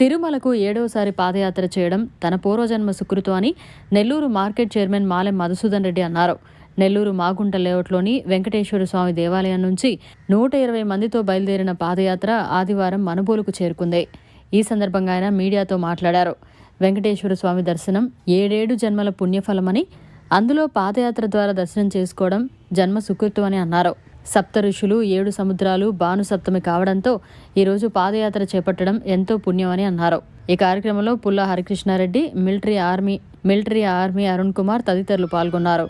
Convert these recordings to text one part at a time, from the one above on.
తిరుమలకు 7వసారి పాదయాత్ర చేయడం తన పూర్వజన్మ సుకృతం అని నెల్లూరు మార్కెట్ చైర్మన్ మాలెం మధుసూదన్ రెడ్డి అన్నారు. నెల్లూరు మాగుంట లేఅవుట్లోని వెంకటేశ్వర స్వామి దేవాలయం నుంచి 120 మందితో బయలుదేరిన పాదయాత్ర ఆదివారం మనుబోలుకు చేరుకుంది. ఈ సందర్భంగా ఆయన మీడియాతో మాట్లాడారు. వెంకటేశ్వర స్వామి దర్శనం 7 జన్మల పుణ్యఫలమని, అందులో పాదయాత్ర ద్వారా దర్శనం చేసుకోవడం జన్మ సుకృతం అని అన్నారు. సప్త ఋషులు 7 సముద్రాలు భానుసప్తమి కావడంతో ఈరోజు పాదయాత్ర చేపట్టడం ఎంతో పుణ్యమని అన్నారు. ఈ కార్యక్రమంలో పుల్లా హరికృష్ణారెడ్డి, మిలిటరీ ఆర్మీ అరుణ్ కుమార్ తదితరులు పాల్గొన్నారు.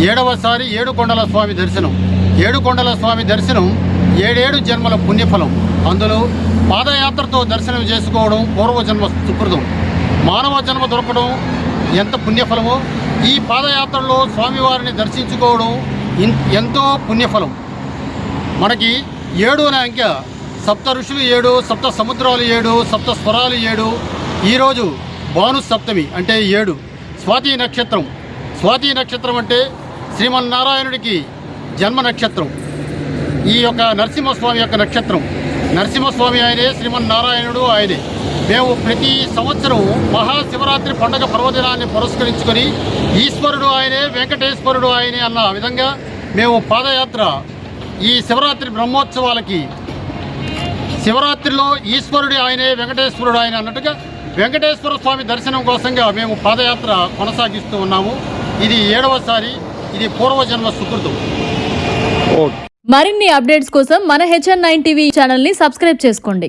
7వసారి ఏడుకొండల స్వామి దర్శనం. ఏడుకొండల స్వామి దర్శనం 7 జన్మల పుణ్యఫలం. అందులో పాదయాత్రతో దర్శనం చేసుకోవడం పూర్వజన్మ సుకృతం. మానవ జన్మ దొరకడం ఎంత పుణ్యఫలమో ఈ పాదయాత్రలో స్వామివారిని దర్శించుకోవడం ఎంతో పుణ్యఫలం. మనకి 7 అనే అంకె సప్త ఋషులు 7, సప్త సముద్రాలు 7, సప్త స్వరాలు 7. ఈరోజు భానుసప్తమి అంటే 7. స్వాతి నక్షత్రం. స్వాతి నక్షత్రం అంటే శ్రీమన్నారాయణుడికి జన్మ నక్షత్రం. ఈ యొక్క నరసింహస్వామి యొక్క నక్షత్రం. నరసింహస్వామి ఆయనే, శ్రీమన్నారాయణుడు ఆయనే. మేము ప్రతి సంవత్సరం మహాశివరాత్రి పండుగ పర్వదినాన్ని పురస్కరించుకొని ఈశ్వరుడు ఆయనే, వెంకటేశ్వరుడు ఆయనే అన్న విధంగా మేము పాదయాత్ర ఈ శివరాత్రి బ్రహ్మోత్సవాలకి, శివరాత్రిలో ఈశ్వరుడు ఆయనే, వెంకటేశ్వరుడు ఆయన అన్నట్టుగా వెంకటేశ్వర స్వామి దర్శనం కోసంగా మేము పాదయాత్ర కొనసాగిస్తూ ఉన్నాము. ఇది 7వసారి. ఇది పూర్వజన్మ సుకృతం. మరిన్ని అప్డేట్స్ కోసం మన HN9 టీవీ ఛానల్ని సబ్స్క్రైబ్ చేసుకోండి.